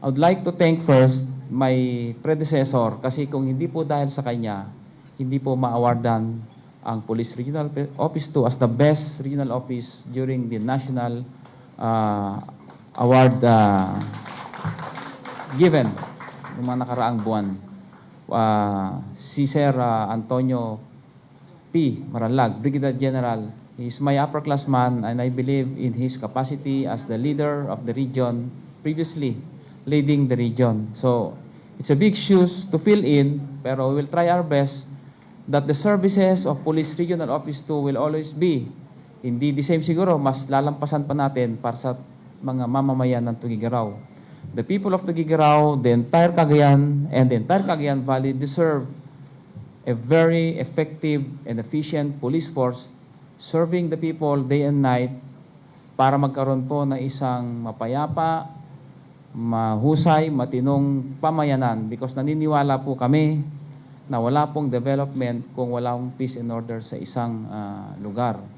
I would like to thank first my predecessor kasi kung hindi po dahil sa kanya, hindi po ma-awardan ang Police Regional Office 2 as the best regional office during the national award given ng mga nakaraang buwan. Si Sir Antonio P. Maralag, Brigadier General, he is my upperclassman and I believe in his capacity as the leader of the region, previously leading the region. So, it's a big shoes to fill in, pero we will try our best that the services of Police Regional Office 2 will always be, hindi the same siguro, mas lalampasan pa natin para sa mga mamamayan ng Tugigaraw. The people of Tugigaraw, the entire Cagayan, and the entire Cagayan Valley deserve a very effective and efficient police force serving the people day and night para magkaroon po ng isang mapayapa, mahusay, matinong pamayanan because naniniwala po kami na wala pong development kung wala pong peace and order sa isang lugar.